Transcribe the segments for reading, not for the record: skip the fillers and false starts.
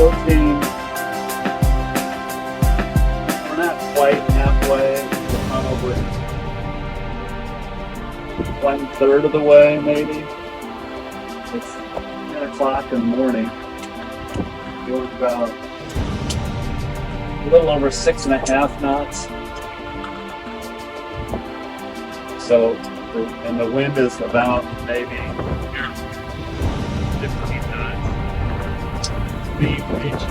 approaching, we're not quite halfway, we're probably 1/3 of the way maybe. It's 10 o'clock in the morning. Going about a little over 6.5 knots. So, and the wind is about maybe 15 knots. Speed reach.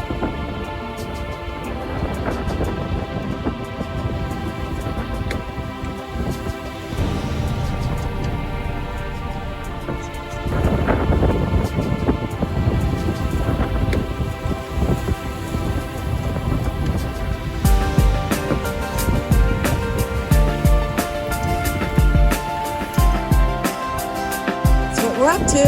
We're up to.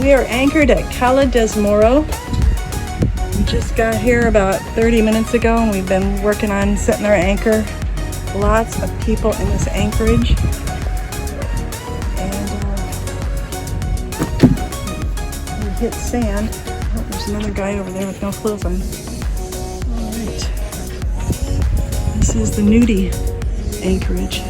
We are anchored at Cala Bassa. We just got here about 30 minutes ago and we've been working on setting our anchor. Lots of people in this anchorage. And we hit sand. Oh, there's another guy over there with no clothes on. All right. This is the nudie anchorage.